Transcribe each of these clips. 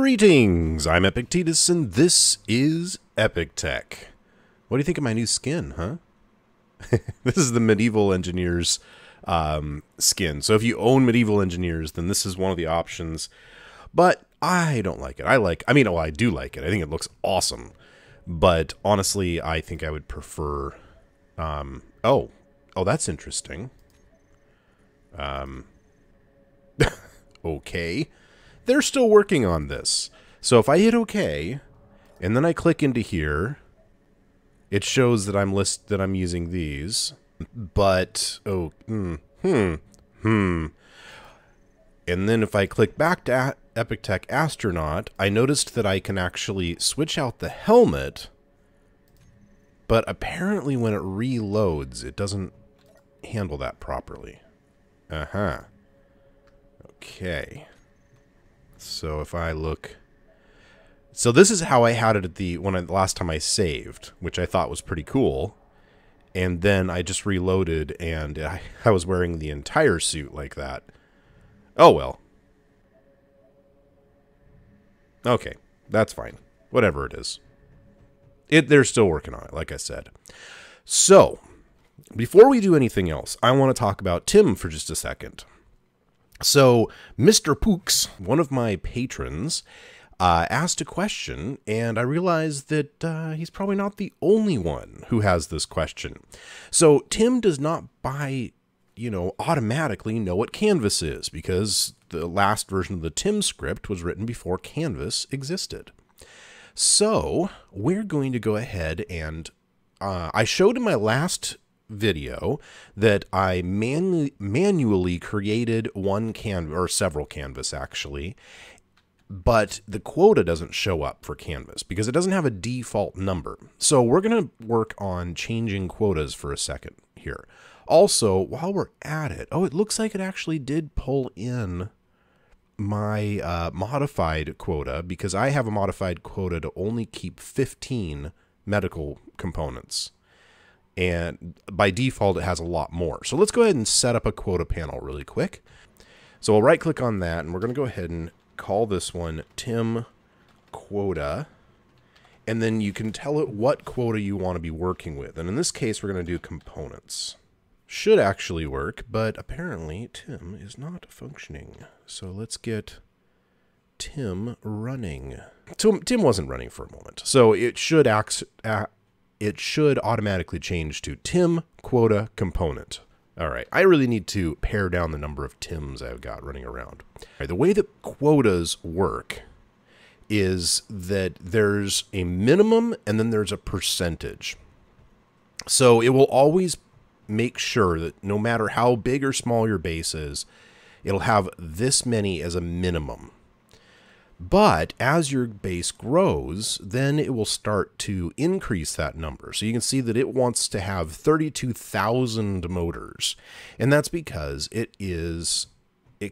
Greetings! I'm Epictetus, and this is Epic Tech. What do you think of my new skin, huh? This is the Medieval Engineers skin. So if you own Medieval Engineers, then this is one of the options. But I don't like it. I do like it. I think it looks awesome. But honestly, I think I would prefer... Oh, that's interesting. Okay. They're still working on this. So if I hit OK, and then I click into here, it shows that I'm using these. But and then if I click back to Epic Tech Astronaut, I noticed that I can actually switch out the helmet, but apparently when it reloads, it doesn't handle that properly. Okay. So if I look... So this is how I had it at the last time I saved, which I thought was pretty cool. And then I just reloaded, and I was wearing the entire suit like that. Oh, well. Okay, that's fine. Whatever it is. They're still working on it, like I said. So, before we do anything else, I want to talk about Tim for just a second. So, Mr. Pooks, one of my patrons, asked a question, and I realized that he's probably not the only one who has this question. So, Tim does not automatically know what Canvas is, because the last version of the Tim script was written before Canvas existed. So, we're going to go ahead and... I showed in my last video that I manually created one canvas, or several canvas actually, but the quota doesn't show up for Canvas because it doesn't have a default number. So we're going to work on changing quotas for a second here. Also, while we're at it, it looks like it actually did pull in my modified quota, because I have a modified quota to only keep 15 medical components. And by default, it has a lot more. So let's go ahead and set up a quota panel really quick. So we'll right click on that, and we're going to go ahead and call this one Tim Quota. And then you can tell it what quota you want to be working with. And in this case, we're going to do components. Should actually work, but apparently Tim is not functioning. So let's get Tim running. Tim wasn't running for a moment. So it should automatically change to Tim Quota Component. All right, I really need to pare down the number of Tims I've got running around. All right, the way that quotas work is that there's a minimum and then there's a percentage. So it will always make sure that no matter how big or small your base is, it'll have this many as a minimum. But as your base grows, then it will start to increase that number. So you can see that it wants to have 32,000 motors. And that's because it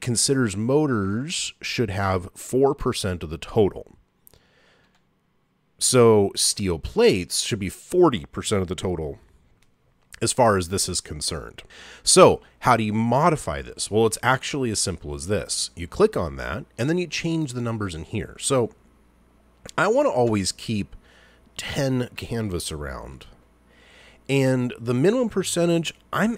considers motors should have 4% of the total. So steel plates should be 40% of the total as far as this is concerned. So how do you modify this? Well, it's actually as simple as this. You click on that, and then you change the numbers in here. So I want to always keep 10 canvas around. And the minimum percentage, I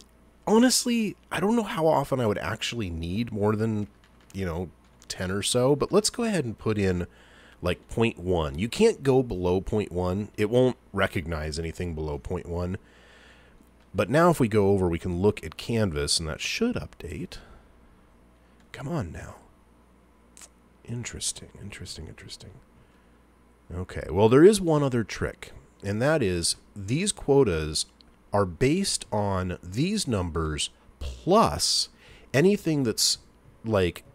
don't know how often I would actually need more than, 10 or so, but let's go ahead and put in like 0.1. You can't go below 0.1. It won't recognize anything below 0.1. But now if we go over, we can look at Canvas, and that should update. Come on now. Interesting. Okay, well, there is one other trick, and that is these quotas are based on these numbers plus anything that's like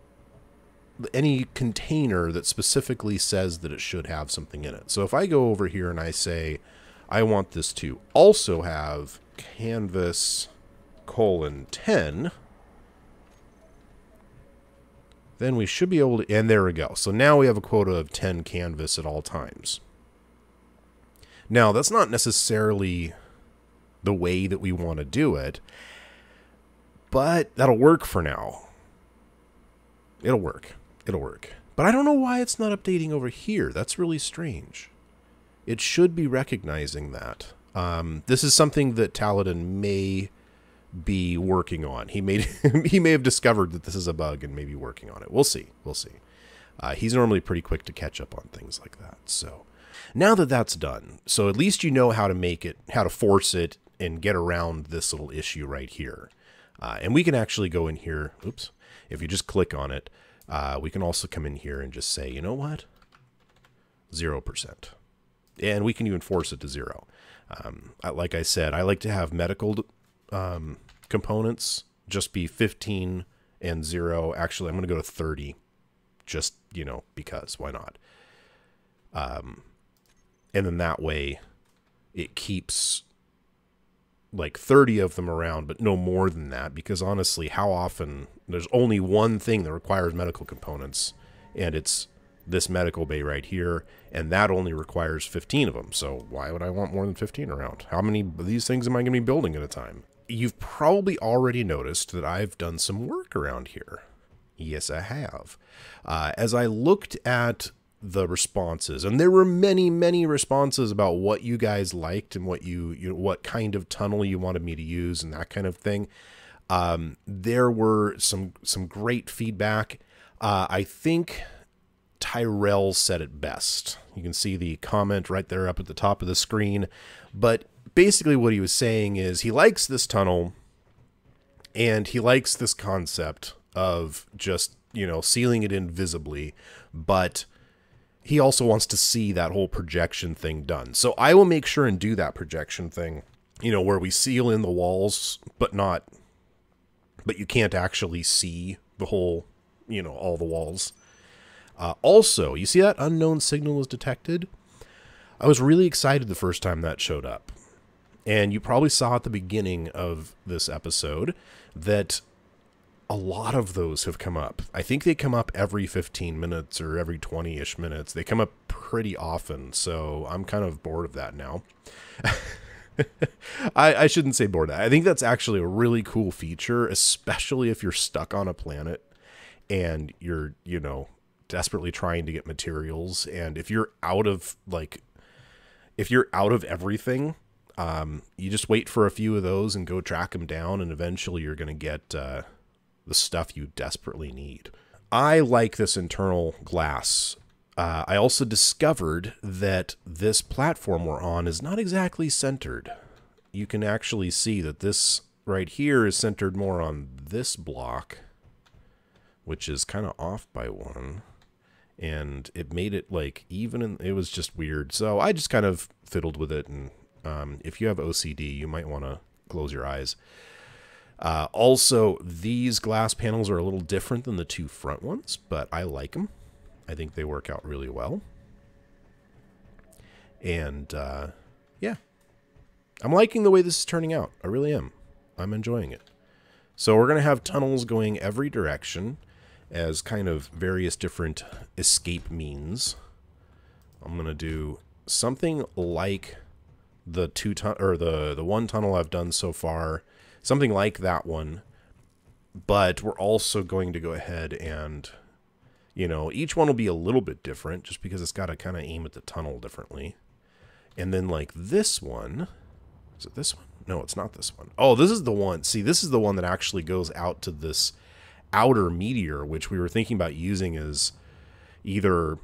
any container that specifically says that it should have something in it. So if I go over here and I say, I want this to also have Canvas :10, then we should be able to, and there we go. So now we have a quota of 10 canvas at all times. Now, that's not necessarily the way that we want to do it, but that'll work for now. It'll work. But I don't know why it's not updating over here. That's really strange. It should be recognizing that. This is something that Taladin may be working on. He may have discovered that this is a bug and may be working on it. We'll see. We'll see. He's normally pretty quick to catch up on things like that. So now that that's done, so at least you know how to make it, how to force it and get around this little issue right here. And we can actually go in here. Oops. If you just click on it, we can also come in here and just say, you know what? 0%. And we can even force it to 0. Like I said, I like to have medical components just be 15 and 0. Actually, I'm going to go to 30. Just, you know, because why not? And then that way it keeps like 30 of them around, but no more than that, because honestly, how often there's only one thing that requires medical components, and it's this medical bay right here, and that only requires 15 of them. So why would I want more than 15 around? How many of these things am I going to be building at a time? You've probably already noticed that I've done some work around here. Yes, I have. As I looked at the responses, and there were many, many responses about what you guys liked and what what kind of tunnel you wanted me to use and that kind of thing. There were some great feedback. I think Tyrell said it best. You can see the comment right there up at the top of the screen. But basically what he was saying is he likes this tunnel and he likes this concept of just, you know, sealing it in visibly, but he also wants to see that whole projection thing done. So I will make sure and do that projection thing, you know, where we seal in the walls, but you can't actually see the whole, you know, all the walls. Also, you see that unknown signal was detected? I was really excited the first time that showed up. And you probably saw at the beginning of this episode that a lot of those have come up. I think they come up every 15 minutes or every 20-ish minutes. They come up pretty often, so I'm kind of bored of that now. I shouldn't say bored of that. I think that's actually a really cool feature, especially if you're stuck on a planet and you're, you know, desperately trying to get materials. And if you're out of, like, if you're out of everything, you just wait for a few of those and go track them down, and eventually you're going to get the stuff you desperately need. I like this internal glass. I also discovered that this platform we're on is not exactly centered. You can actually see that this right here is centered more on this block, which is kind of off by 1. And it made it like even, and it was just weird. So I just kind of fiddled with it. And if you have OCD, you might want to close your eyes. Also, these glass panels are a little different than the two front ones, but I like them. I think they work out really well. And yeah, I'm liking the way this is turning out. I really am. I'm enjoying it. So we're going to have tunnels going every direction as kind of various different escape means. I'm going to do something like the the one tunnel I've done so far. Something like that one, but we're also going to go ahead and, you know, each one will be a little bit different just because it's got to kind of aim at the tunnel differently. And then like this one, is it this one? No, it's not this one. Oh, this is the one. See, this is the one that actually goes out to this outer meteor, which we were thinking about using as either,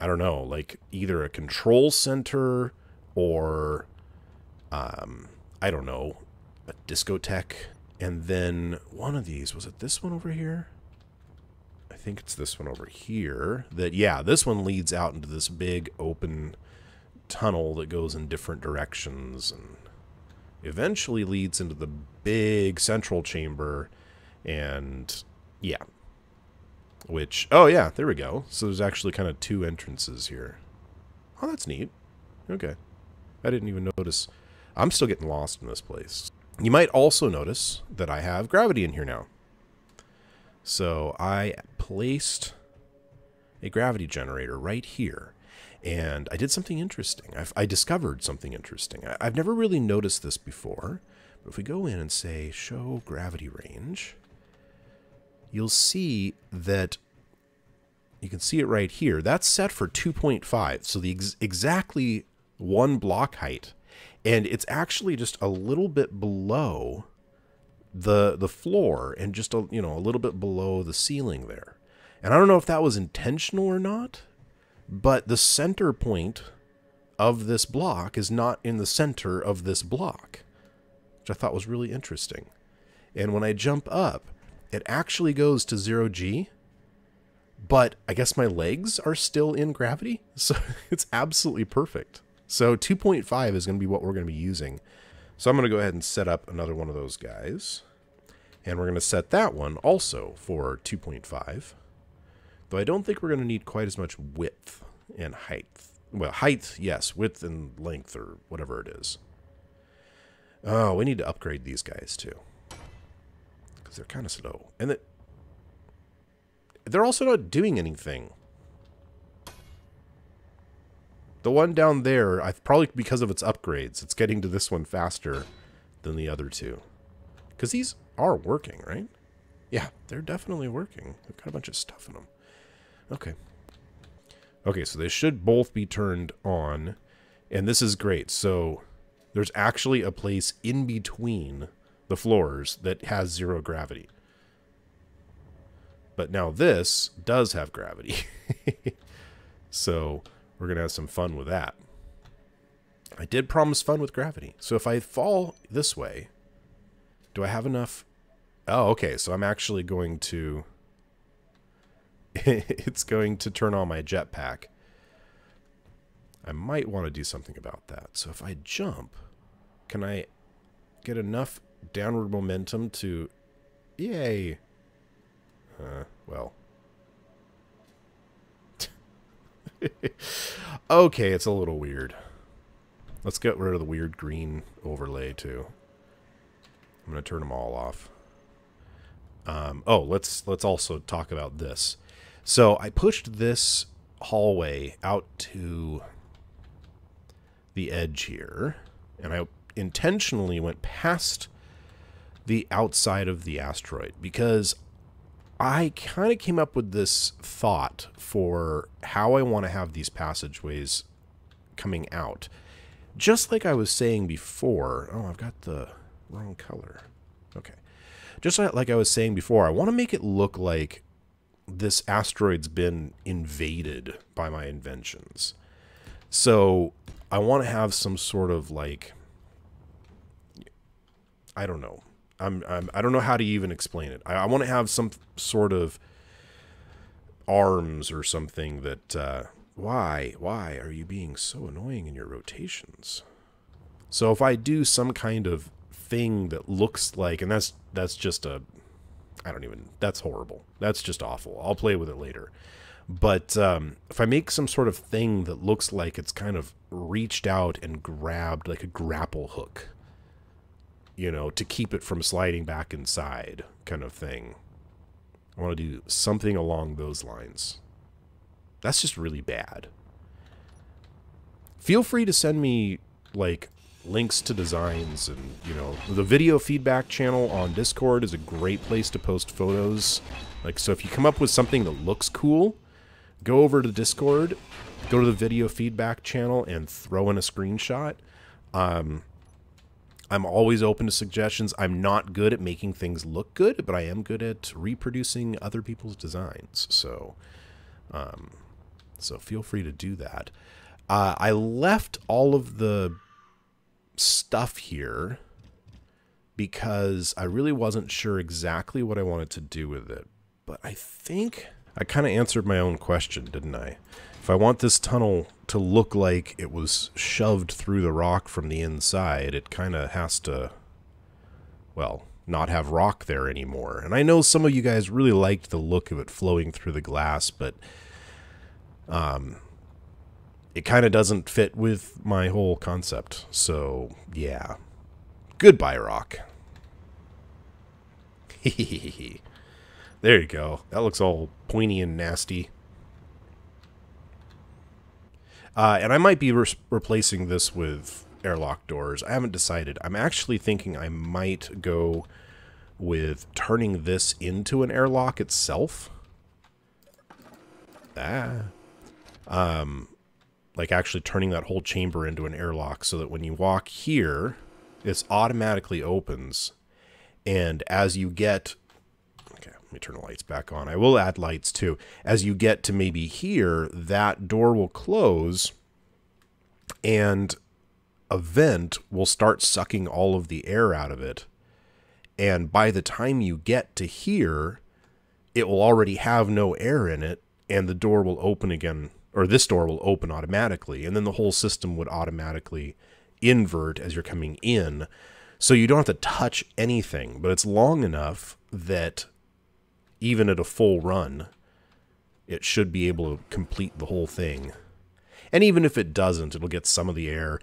I don't know, like either a control center or, I don't know, a discotheque. And then one of these, was it this one over here? I think it's this one over here. That, yeah, this one leads out into this big open tunnel that goes in different directions and eventually leads into the big central chamber. And yeah, which, oh yeah, there we go. So there's actually kind of 2 entrances here. Oh, that's neat. Okay. I didn't even notice. I'm still getting lost in this place. You might also notice that I have gravity in here now. So I placed a gravity generator right here. And I did something interesting. I discovered something interesting. I've never really noticed this before. But if we go in and say, show gravity range, you'll see that you can see it right here. That's set for 2.5, so the exactly one block height. And it's actually just a little bit below the floor and just a little bit below the ceiling there. And I don't know if that was intentional or not, but the center point of this block is not in the center of this block, which I thought was really interesting. And when I jump up, it actually goes to 0G, but I guess my legs are still in gravity, so it's absolutely perfect. So 2.5 is going to be what we're going to be using. So I'm going to go ahead and set up another one of those guys. And we're going to set that one also for 2.5. Though I don't think we're going to need quite as much width and height. Well, height, yes. Width and length or whatever it is. Oh, we need to upgrade these guys too. Because they're kind of slow. And they're also not doing anything. The one down there, probably because of its upgrades, it's getting to this one faster than the other two. Because these are working, right? Yeah, they're definitely working. They've got a bunch of stuff in them. Okay. Okay, so they should both be turned on. And this is great. So there's actually a place in between the floors that has 0 gravity. But now this does have gravity. So we're going to have some fun with that. I did promise fun with gravity. So if I fall this way, do I have enough? Oh, okay. So I'm actually going to... it's going to turn on my jetpack. I might want to do something about that. So if I jump, can I get enough downward momentum to... Yay! Well... Okay, it's a little weird. Let's get rid of the weird green overlay too. I'm gonna turn them all off. Oh, let's also talk about this. So I pushed this hallway out to the edge here, and I intentionally went past the outside of the asteroid because I kind of came up with this thought for how I want to have these passageways coming out. Just like I was saying before. Oh, I've got the wrong color. Okay. Just like I was saying before, I want to make it look like this asteroid's been invaded by my inventions. So I want to have some sort of like... I don't know. I don't know how to even explain it. I want to have some sort of arms or something that, why are you being so annoying in your rotations? So if I do some kind of thing that looks like, and that's just a, that's horrible. That's just awful. I'll play with it later. But if I make some sort of thing that looks like it's kind of reached out and grabbed like a grapple hook, you know, to keep it from sliding back inside kind of thing. I want to do something along those lines. That's just really bad. Feel free to send me, like, links to designs and, you know, the video feedback channel on Discord is a great place to post photos. Like, so if you come up with something that looks cool, go over to Discord, go to the video feedback channel and throw in a screenshot. I'm always open to suggestions. I'm not good at making things look good, but I am good at reproducing other people's designs. So, so feel free to do that. I left all of the stuff here because I really wasn't sure exactly what I wanted to do with it. But I think I kind of answered my own question, didn't I? If I want this tunnel to look like it was shoved through the rock from the inside, it kind of has to, well, not have rock there anymore. And I know some of you guys really liked the look of it flowing through the glass, but it kind of doesn't fit with my whole concept. So, yeah. Goodbye, rock. There you go. That looks all pointy and nasty. And I might be replacing this with airlock doors. I haven't decided. I'm actually thinking I might go with turning this into an airlock itself. like actually turning that whole chamber into an airlock so that when you walk here, this automatically opens. And as you get, okay, let me turn the lights back on. I will add lights too. As you get to maybe here, that door will close and a vent will start sucking all of the air out of it. And by the time you get to here, it will already have no air in it, and the door will open again, or this door will open automatically, and then the whole system would automatically invert as you're coming in. So you don't have to touch anything, but it's long enough that even at a full run, it should be able to complete the whole thing. And even if it doesn't, it'll get some of the air.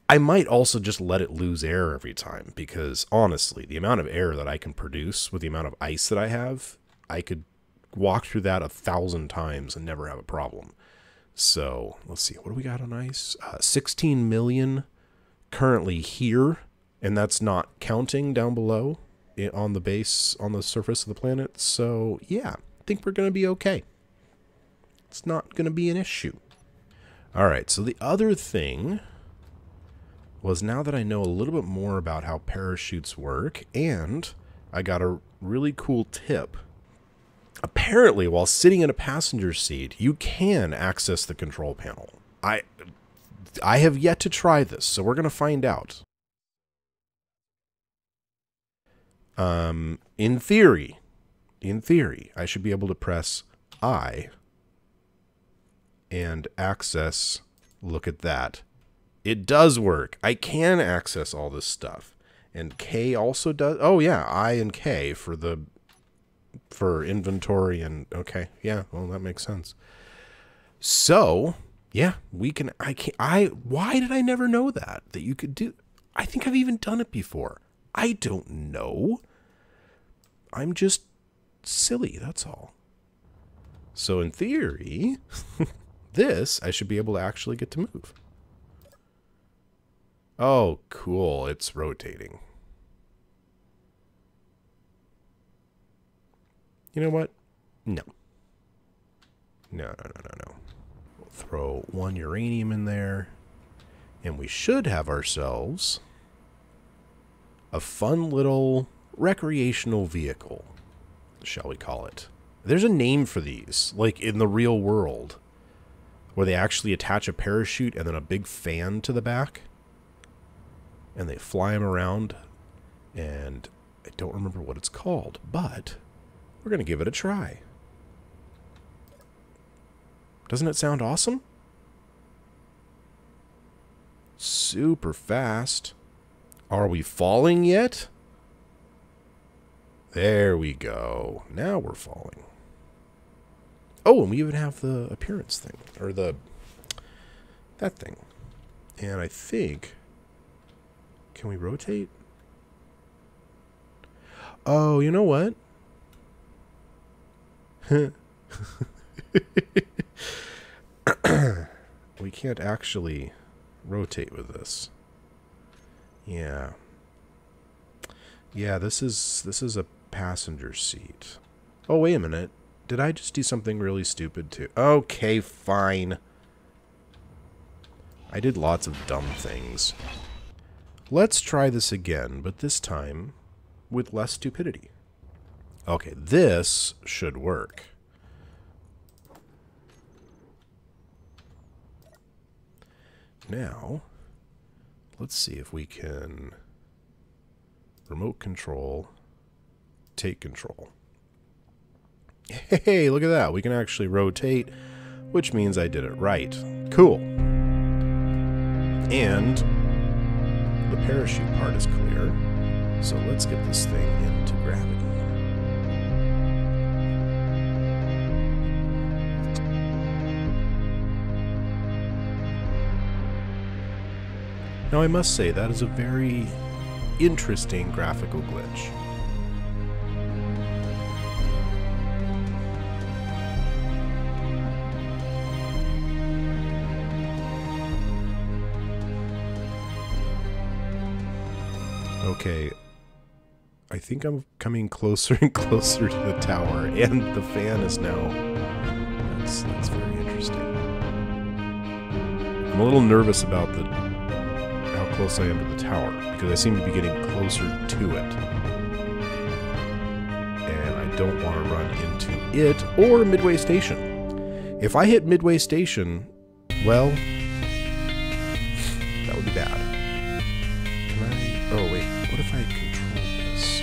I might also just let it lose air every time, because honestly, the amount of air that I can produce with the amount of ice that I have, I could walk through that 1,000 times and never have a problem. So let's see, what do we got on ice? 16 million currently here, and that's not counting down below on the base, on the surface of the planet. So yeah, I think we're going to be okay. It's not going to be an issue. All right, so the other thing was, now that I know a little bit more about how parachutes work, and I got a really cool tip. Apparently, while sitting in a passenger seat, you can access the control panel. I have yet to try this, so we're going to find out. In theory, I should be able to press I and access, look at that. It does work. I can access all this stuff. And K also does. Oh yeah, I and K for inventory and okay. Yeah, well that makes sense. So, yeah, we can why did I never know that you could do? I think I've even done it before. I don't know. I'm just silly, that's all. So in theory, this I should be able to actually get to move. Oh, cool. It's rotating. You know what? No. No. We'll throw 1 uranium in there, and we should have ourselves a fun little recreational vehicle, shall we call it. There's a name for these, like in the real world, where they actually attach a parachute and then a big fan to the back. And they fly them around, and I don't remember what it's called, but we're going to give it a try. Doesn't it sound awesome? Super fast. Are we falling yet? There we go. Now we're falling. Oh, and we even have the appearance thing, or that thing. And I think... Can we rotate? Oh, you know what? We can't actually rotate with this. Yeah. Yeah, this is a passenger seat. Oh, wait a minute. Did I just do something really stupid too? Okay, fine. I did lots of dumb things. Let's try this again, but this time with less stupidity. Okay, this should work. Now, let's see if we can remote control, take control. Hey, look at that. We can actually rotate, which means I did it right. Cool. And the parachute part is clear, so let's get this thing into gravity. Now I must say that is a very interesting graphical glitch. Okay, I think I'm coming closer and closer to the tower, and the fan is now... Let's That's very interesting. I'm a little nervous about how close I am to the tower, because I seem to be getting closer to it. And I don't want to run into it or Midway Station. If I hit Midway Station, well, that would be bad. Can I... Oh, wait. What if I control this?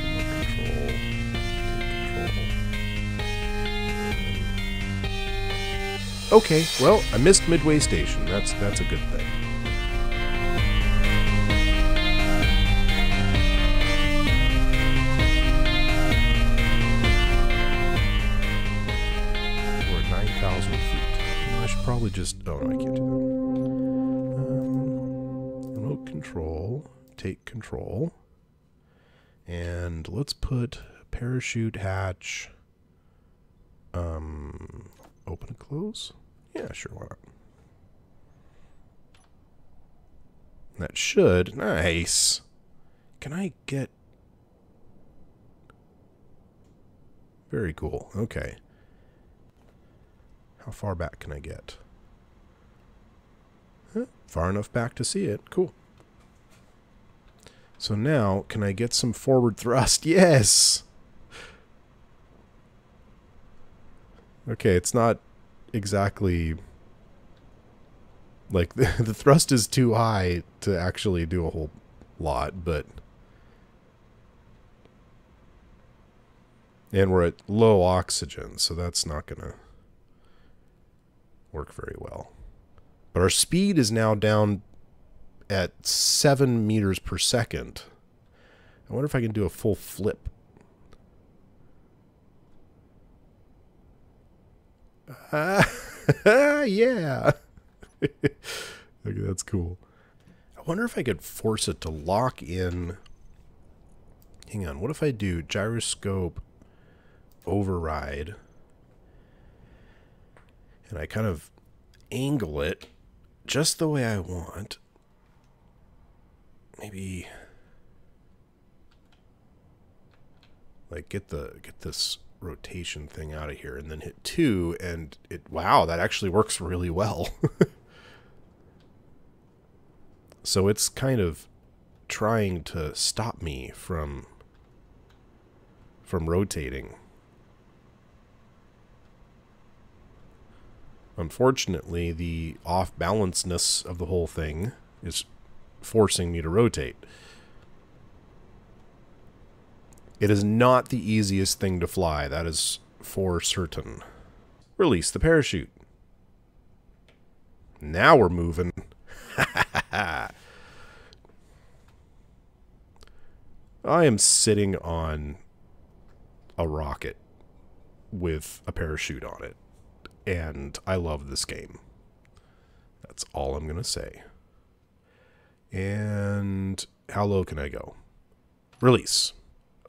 Remote control. Take control. Okay, well, I missed Midway Station. That's a good thing. We're at 9,000 feet. I should probably just... Oh, no, I can't do that. Remote control. Take control. And let's put parachute hatch. Open and close? Yeah, sure, why not? That should... Nice. Can I get... Very cool. Okay. How far back can I get? Huh, far enough back to see it. Cool. So now, can I get some forward thrust? Yes! Okay, it's not exactly... Like, the thrust is too high to actually do a whole lot, but... And we're at low oxygen, so that's not going to work very well. But our speed is now down at 7 meters per second. I wonder if I can do a full flip. Yeah. Okay, that's cool. I wonder if I could force it to lock in. Hang on, what if I do gyroscope override and I kind of angle it just the way I want. Maybe like get this rotation thing out of here and then hit 2 and it, wow, that actually works really well. So it's kind of trying to stop me from rotating. Unfortunately, the off-balancedness of the whole thing is forcing me to rotate. It is not the easiest thing to fly, that is for certain. Release the parachute. Now we're moving. I am sitting on a rocket with a parachute on it. And I love this game. That's all I'm going to say. And how low can I go? Release.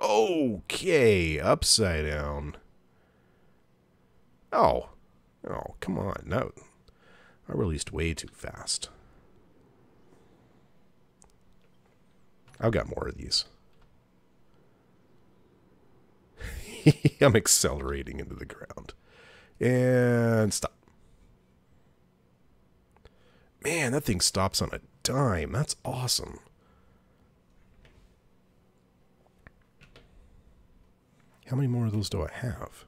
Okay, upside down. Oh, come on. No, I released way too fast. I've got more of these. I'm accelerating into the ground. And stop. Man, that thing stops on a dime. That's awesome. How many more of those do I have?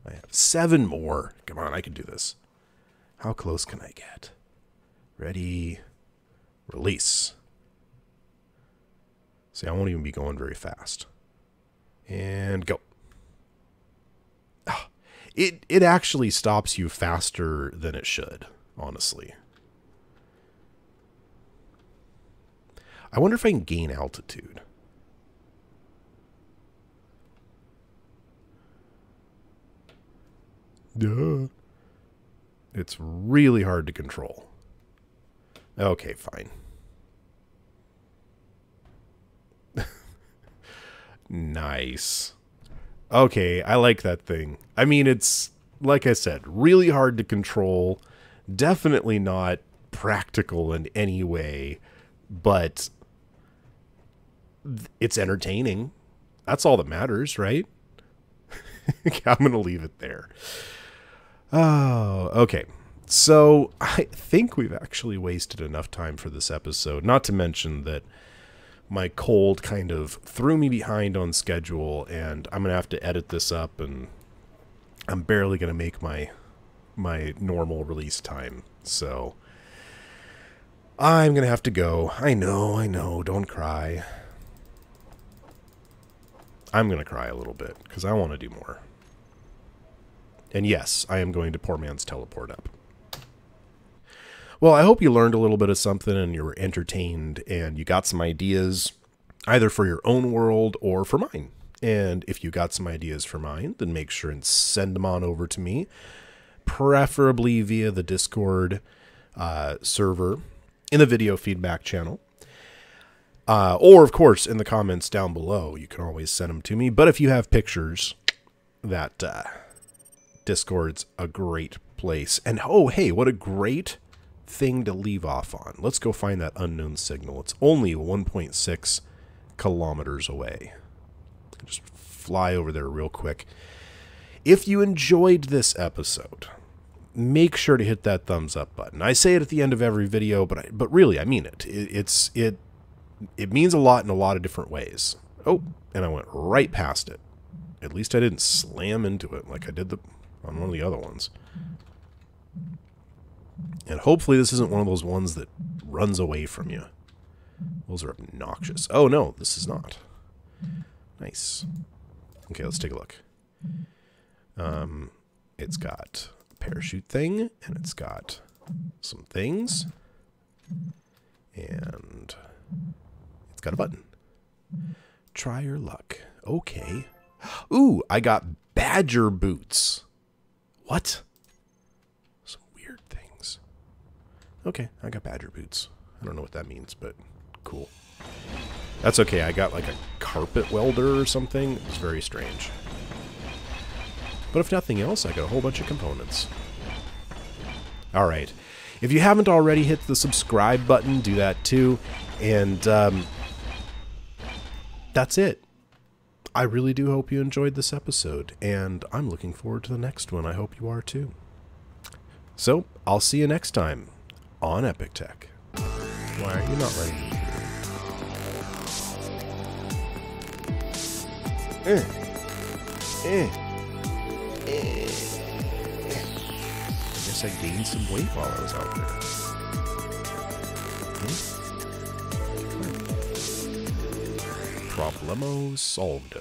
I have 7 more. Come on, I can do this. How close can I get? Ready. Release. See, I won't even be going very fast. And go. Oh, it actually stops you faster than it should, honestly. I wonder if I can gain altitude. Duh. It's really hard to control. Okay, fine. Nice. Okay, I like that thing. I mean, it's, like I said, really hard to control. Definitely not practical in any way, but it's entertaining. That's all that matters, right? I'm going to leave it there. Oh, okay. So I think we've actually wasted enough time for this episode, not to mention that my cold kind of threw me behind on schedule, and I'm going to have to edit this up, and I'm barely going to make my normal release time. So I'm going to have to go. I know, don't cry. I'm going to cry a little bit because I want to do more. And yes, I am going to Poor Man's Teleport up. Well, I hope you learned a little bit of something and you were entertained and you got some ideas either for your own world or for mine. And if you got some ideas for mine, then make sure and send them on over to me, preferably via the Discord server in the video feedback channel. Or, of course, in the comments down below. You can always send them to me. But if you have pictures, that Discord's a great place. And, oh, hey, what a great thing to leave off on. Let's go find that unknown signal. It's only 1.6 kilometers away. Just fly over there real quick. If you enjoyed this episode, make sure to hit that thumbs up button. I say it at the end of every video, but really, I mean it. It means a lot in a lot of different ways. Oh, and I went right past it. At least I didn't slam into it like I did on one of the other ones. And hopefully this isn't one of those ones that runs away from you. Those are obnoxious. Oh, no, this is not. Nice. Okay, let's take a look. It's got a parachute thing, and it's got some things. And it's got a button. Try your luck. Okay. Ooh, I got badger boots. What? Some weird things. Okay, I got badger boots. I don't know what that means, but cool. That's okay. I got like a carpet welder or something. It was very strange. But if nothing else, I got a whole bunch of components. All right. If you haven't already hit the subscribe button, do that too. And that's it. I really do hope you enjoyed this episode, and I'm looking forward to the next one. I hope you are too. So, I'll see you next time on Epic Tech. Why are you not letting me I guess I gained some weight while I was out there. Problemo solved.